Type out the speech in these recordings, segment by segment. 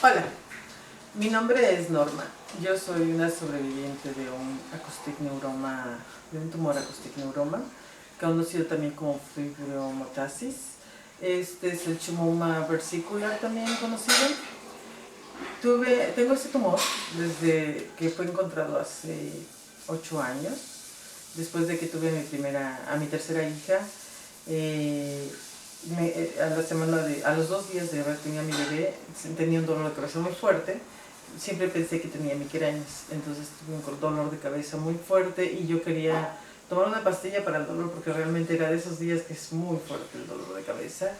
Hola, mi nombre es Norma. Yo soy una sobreviviente de un acostic-neuroma, de un tumor acostic-neuroma, conocido también como fibromotasis. Este es el Schumoma versicular, también conocido. Tengo este tumor desde que fue encontrado hace 8 años, después de que tuve a mi tercera hija. A los 2 días de haber tenido a mi bebé, tenía un dolor de cabeza muy fuerte. Siempre pensé que tenía migrañas, entonces tuve un dolor de cabeza muy fuerte y yo quería tomar una pastilla para el dolor porque realmente era de esos días que es muy fuerte el dolor de cabeza.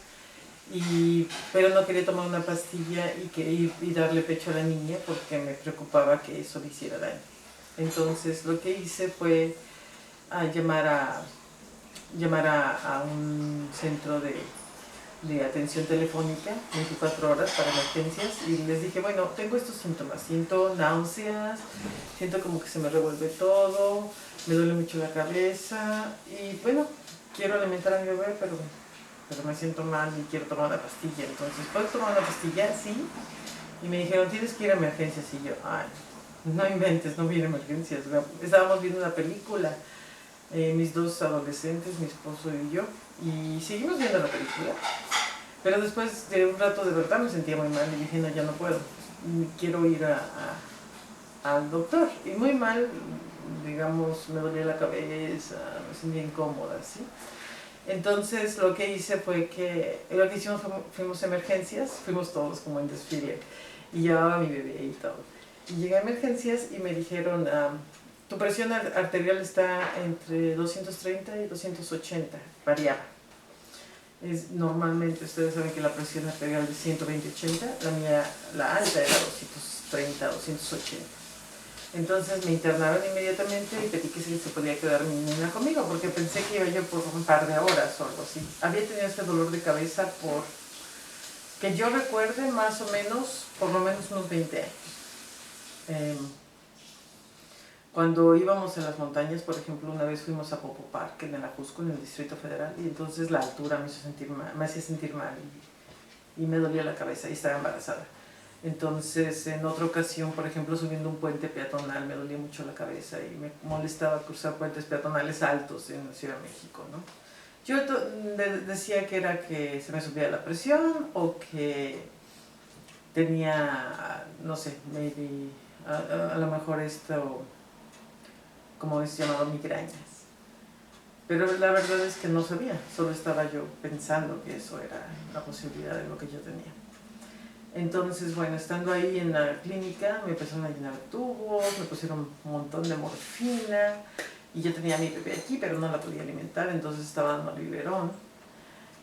Pero no quería tomar una pastilla y darle pecho a la niña porque me preocupaba que eso le hiciera daño. Entonces lo que hice fue llamar a un centro de atención telefónica 24 horas para emergencias y les dije, bueno, tengo estos síntomas, siento náuseas, siento como que se me revuelve todo, me duele mucho la cabeza y bueno, quiero alimentar a mi bebé, pero me siento mal y quiero tomar una pastilla. Entonces, ¿puedo tomar una pastilla? Sí. Y me dijeron, tienes que ir a emergencias. Y yo, ay, no inventes, no voy a ir a emergencias. Estábamos viendo una película, mis 2 adolescentes, mi esposo y yo, y seguimos viendo la película. Pero después de un rato de verdad me sentía muy mal y dije, no, ya no puedo. Quiero ir al doctor. Y muy mal, digamos, me dolía la cabeza, me sentía incómoda, ¿sí? Entonces lo que hice fue lo que hicimos fuimos a emergencias, fuimos todos como en desfile y llevaba a mi bebé y todo. Y llegué a emergencias y me dijeron, tu presión arterial está entre 230 y 280, variaba. Normalmente ustedes saben que la presión arterial es 120-80, la mía, la alta era 230, 280. Entonces me internaron inmediatamente y pedí que si se podía quedar mi niña conmigo, porque pensé que iba yo por un par de horas o algo así. Había tenido este dolor de cabeza que yo recuerde más o menos, por lo menos unos 20 años. Cuando íbamos en las montañas, por ejemplo, una vez fuimos a Popo Park, en el Ajusco, en el Distrito Federal, y entonces la altura me hacía sentir mal y me dolía la cabeza y estaba embarazada. Entonces, en otra ocasión, por ejemplo, subiendo un puente peatonal, me dolía mucho la cabeza y me molestaba cruzar puentes peatonales altos en la Ciudad de México, ¿no? Yo decía que era que se me subía la presión o que tenía, no sé, maybe, a lo mejor esto, como es llamado, migrañas. Pero la verdad es que no sabía, solo estaba yo pensando que eso era la posibilidad de lo que yo tenía. Entonces, bueno, estando ahí en la clínica, me empezaron a llenar tubos, me pusieron un montón de morfina, y yo tenía a mi bebé aquí, pero no la podía alimentar, entonces estaba dando biberón,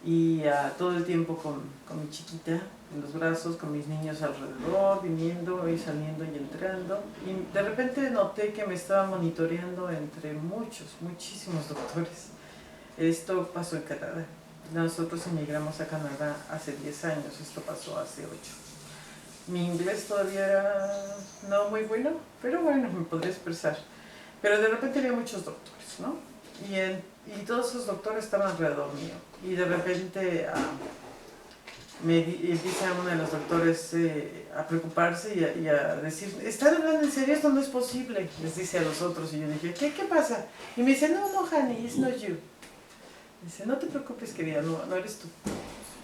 y todo el tiempo con mi chiquita en los brazos, con mis niños alrededor, viniendo y saliendo y entrando, y de repente noté que me estaba monitoreando entre muchísimos doctores. Esto pasó en Canadá. Nosotros emigramos a Canadá hace 10 años, esto pasó hace 8. Mi inglés todavía era no muy bueno, pero bueno, me podría expresar. Pero de repente había muchos doctores, ¿no? Y todos esos doctores estaban alrededor mío. Y de repente empieza uno de los doctores a preocuparse y a decir, ¿están hablando en serio? Esto no es posible, les dice a los otros. Y yo dije, ¿qué pasa? Y me dice, no, honey, it's not you. Dice, no te preocupes, querida, no eres tú.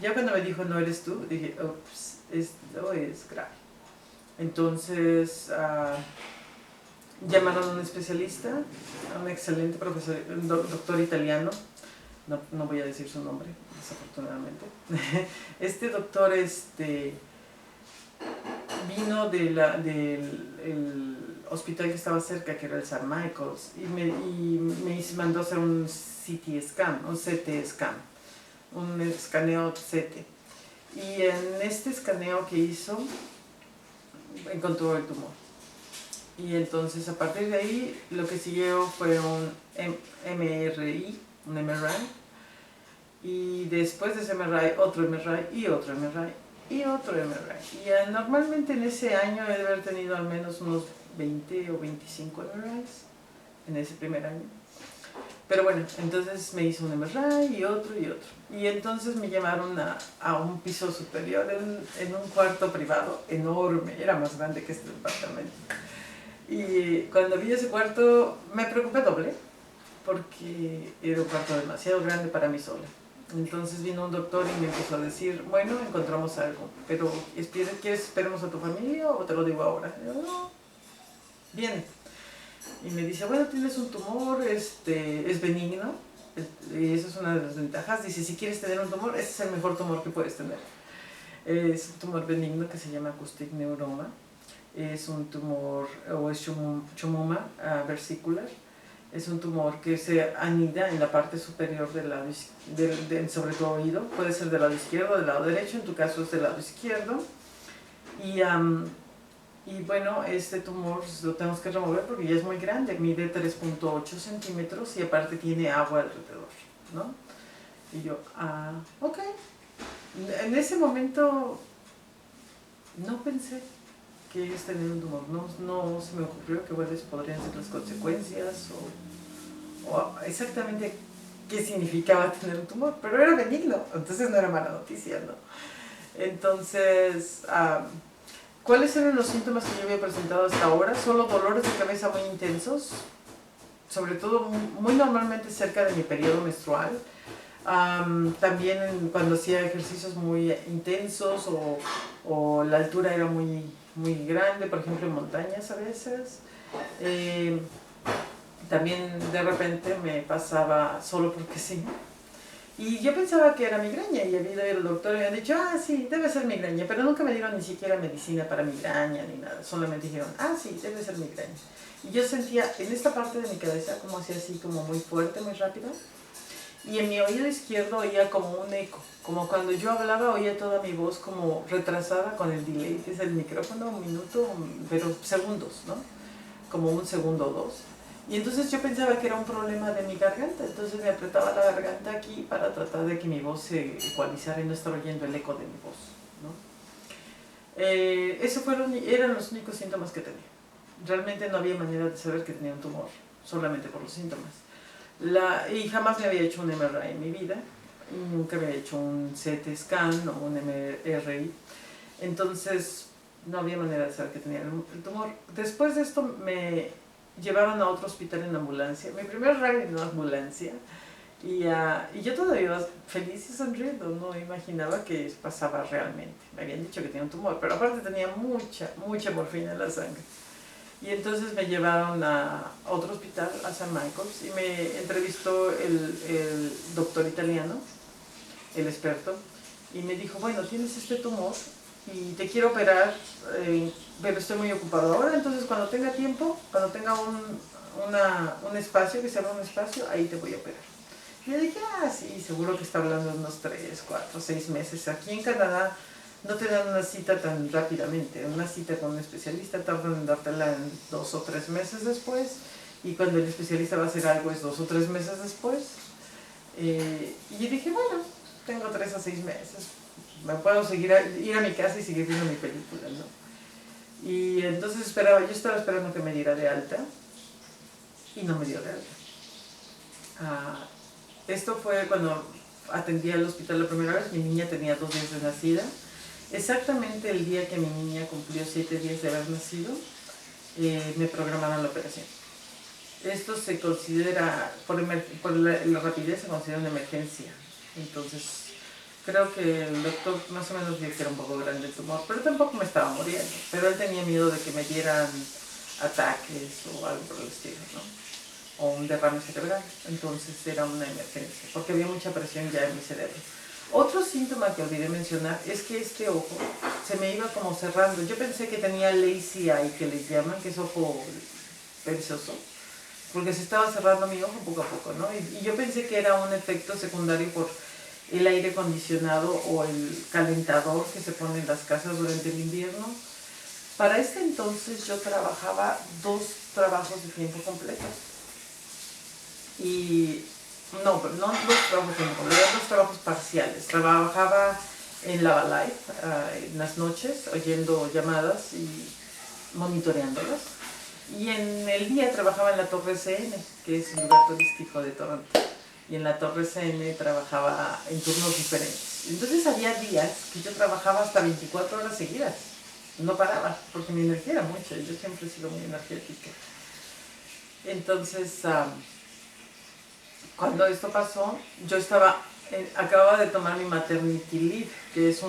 Ya cuando me dijo, no eres tú, dije, ups, esto es grave. Entonces, llamaron a un especialista, a un excelente profesor, un doctor italiano, no voy a decir su nombre, desafortunadamente. Este doctor vino del hospital que estaba cerca, que era el St. Michael's, y me mandó a hacer un CT scan, un escaneo CT. Y en este escaneo que hizo, encontró el tumor. Y entonces a partir de ahí lo que siguió fue un MRI, y después de ese MRI otro MRI y otro MRI y otro MRI. Y normalmente en ese año he de haber tenido al menos unos 20 o 25 MRIs en ese primer año. Pero bueno, entonces me hizo un MRI y otro y otro. Y entonces me llamaron a un piso superior en un cuarto privado enorme, era más grande que este departamento. Y cuando vi ese cuarto me preocupé doble, porque era un cuarto demasiado grande para mí sola. Entonces vino un doctor y me empezó a decir, bueno, encontramos algo, pero ¿quieres esperemos a tu familia o te lo digo ahora? Y yo, no, bien. Y me dice, bueno, tienes un tumor, es benigno, y esa es una de las ventajas. Dice, si quieres tener un tumor, ese es el mejor tumor que puedes tener. Es un tumor benigno que se llama acoustic neuroma. Es un tumor, o es chomoma versicular. Es un tumor que se anida en la parte superior del lado sobre tu oído. Puede ser del lado izquierdo o del lado derecho, en tu caso es del lado izquierdo. Y bueno, este tumor lo tenemos que remover porque ya es muy grande, mide 3.8 centímetros y aparte tiene agua alrededor, ¿no? Y yo, ok. En ese momento no pensé que es tener un tumor, no se me ocurrió que cuáles podrían ser las consecuencias o exactamente qué significaba tener un tumor, pero era benigno, entonces no era mala noticia, ¿no? Entonces, ¿cuáles eran los síntomas que yo había presentado hasta ahora? Solo dolores de cabeza muy intensos, sobre todo muy normalmente cerca de mi periodo menstrual. También cuando hacía ejercicios muy intensos o la altura era muy grande, por ejemplo en montañas a veces. También de repente me pasaba solo porque sí. Y yo pensaba que era migraña y había ido al doctor y me habían dicho, sí, debe ser migraña, pero nunca me dieron ni siquiera medicina para migraña ni nada, solamente dijeron, sí, debe ser migraña. Y yo sentía en esta parte de mi cabeza como hacía así, como muy fuerte, muy rápido, y en mi oído izquierdo oía como un eco, como cuando yo hablaba oía toda mi voz como retrasada con el delay, que es el micrófono, un minuto, pero segundos, ¿no? Como un segundo o dos. Y entonces yo pensaba que era un problema de mi garganta, entonces me apretaba la garganta aquí para tratar de que mi voz se ecualizara y no estaba oyendo el eco de mi voz, ¿no? Esos eran los únicos síntomas que tenía. Realmente no había manera de saber que tenía un tumor, solamente por los síntomas. Y jamás me había hecho un MRI en mi vida, nunca me había hecho un CT scan o un MRI, entonces no había manera de saber que tenía el tumor. Después de esto me llevaron a otro hospital en ambulancia, mi primer ride en una ambulancia, y yo todavía iba feliz y sonriendo, no imaginaba que pasaba realmente. Me habían dicho que tenía un tumor, pero aparte tenía mucha morfina en la sangre. Y entonces me llevaron a otro hospital, a San Michael's, y me entrevistó el doctor italiano, el experto, y me dijo, bueno, tienes este tumor y te quiero operar, pero estoy muy ocupado ahora, entonces cuando tenga tiempo, cuando tenga un espacio, que se abra un espacio, ahí te voy a operar. Y yo dije, sí, seguro que está hablando de unos 3, 4, 6 meses. Aquí en Canadá no te dan una cita tan rápidamente, una cita con un especialista tardan en dártela en 2 o 3 meses después, y cuando el especialista va a hacer algo es 2 o 3 meses después. Y yo dije, bueno, tengo 3 a 6 meses, me puedo ir a mi casa y seguir viendo mi película, ¿no? Y entonces yo estaba esperando que me diera de alta, y no me dio de alta. Esto fue cuando atendí al hospital la primera vez, mi niña tenía 2 días de nacida. Exactamente el día que mi niña cumplió 7 días de haber nacido, me programaron la operación. Esto se considera, por la rapidez, se considera una emergencia. Entonces, creo que el doctor más o menos vio que era un poco grande el tumor, pero tampoco me estaba muriendo. Pero él tenía miedo de que me dieran ataques o algo por el estilo, ¿no? O un derrame cerebral. Entonces era una emergencia, porque había mucha presión ya en mi cerebro. Otro síntoma que olvidé mencionar es que este ojo se me iba como cerrando. Yo pensé que tenía lazy eye, que les llaman, que es ojo perezoso, porque se estaba cerrando mi ojo poco a poco, ¿no? Y yo pensé que era un efecto secundario por el aire acondicionado o el calentador que se pone en las casas durante el invierno. Para este entonces yo trabajaba 2 trabajos de tiempo completo. Y no 2 trabajos de tiempo completo, eran 2 trabajos parciales. Trabajaba en Lavalife en las noches, oyendo llamadas y monitoreándolas. Y en el día trabajaba en la Torre CN, que es el lugar turístico de Toronto. Y en la Torre CN trabajaba en turnos diferentes. Entonces había días que yo trabajaba hasta 24 horas seguidas. No paraba, porque mi energía era mucha. Yo siempre he sido muy energética. Entonces, cuando esto pasó, yo acababa de tomar mi maternity leave, que es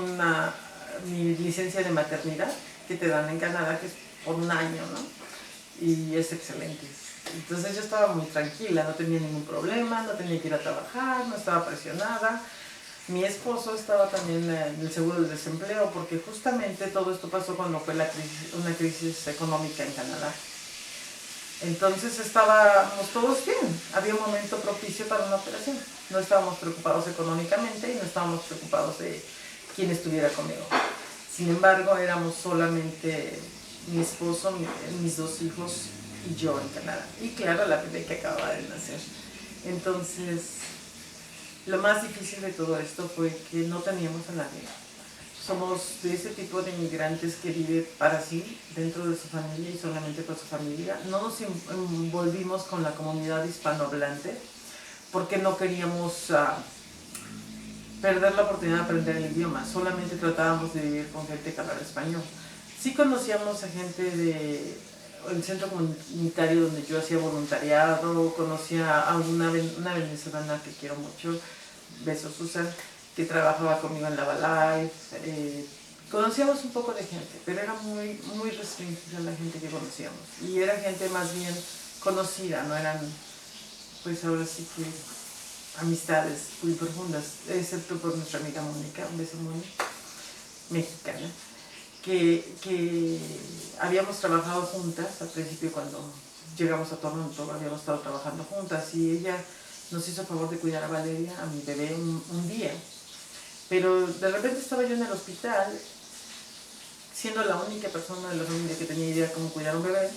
mi licencia de maternidad que te dan en Canadá, que es por un año, ¿no? Y es excelente. Entonces yo estaba muy tranquila, no tenía ningún problema, no tenía que ir a trabajar, no estaba presionada. Mi esposo estaba también en el seguro de desempleo, porque justamente todo esto pasó cuando fue una crisis económica en Canadá. Entonces estábamos todos bien, había un momento propicio para una operación. No estábamos preocupados económicamente y no estábamos preocupados de quién estuviera conmigo. Sin embargo, éramos solamente mi esposo, mis dos hijos y yo en Canadá. Y claro, la bebé que acababa de nacer. Entonces, lo más difícil de todo esto fue que no teníamos a nadie. Somos de ese tipo de inmigrantes que vive para sí, dentro de su familia y solamente con su familia. No nos envolvimos con la comunidad hispanohablante porque no queríamos perder la oportunidad de aprender el idioma. Solamente tratábamos de vivir con gente que hablaba español. Sí conocíamos a gente del centro comunitario donde yo hacía voluntariado, conocía a una venezolana que quiero mucho, beso Susan, que trabajaba conmigo en Lava Life. Conocíamos un poco de gente, pero era muy, muy restringida la gente que conocíamos. Y era gente más bien conocida, no eran, pues ahora sí que, amistades muy profundas, excepto por nuestra amiga Mónica, un beso Mónica, mexicana, que habíamos trabajado juntas al principio cuando llegamos a Toronto, habíamos estado trabajando juntas y ella nos hizo el favor de cuidar a Valeria, a mi bebé, un día. Pero de repente estaba yo en el hospital, siendo la única persona de la familia que tenía idea de cómo cuidar a un bebé,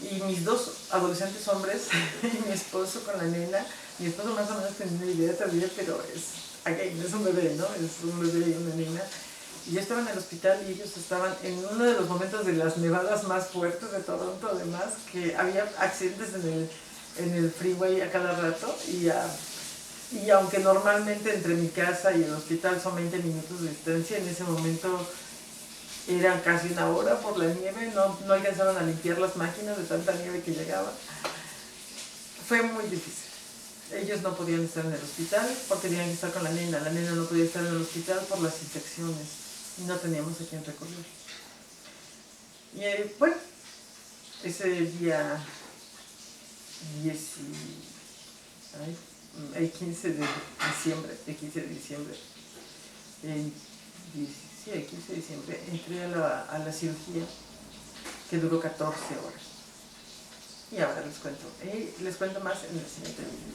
y mis dos adolescentes hombres y mi esposo con la nena. Mi esposo más o menos tenía una idea también, pero es un bebé, ¿no? Es un bebé y una nena. Y yo estaba en el hospital y ellos estaban en uno de los momentos de las nevadas más fuertes de Toronto, además, que había accidentes en el freeway a cada rato. Y aunque normalmente entre mi casa y el hospital son 20 minutos de distancia, en ese momento era casi una hora por la nieve, no alcanzaron a limpiar las máquinas de tanta nieve que llegaba. Fue muy difícil. Ellos no podían estar en el hospital porque tenían que estar con la nena no podía estar en el hospital por las infecciones y no teníamos a quién recurrir. Y bueno, ese día el 15 de diciembre, el 15 de diciembre, entré a la cirugía que duró 14 horas. Y ahora les cuento más en el siguiente video.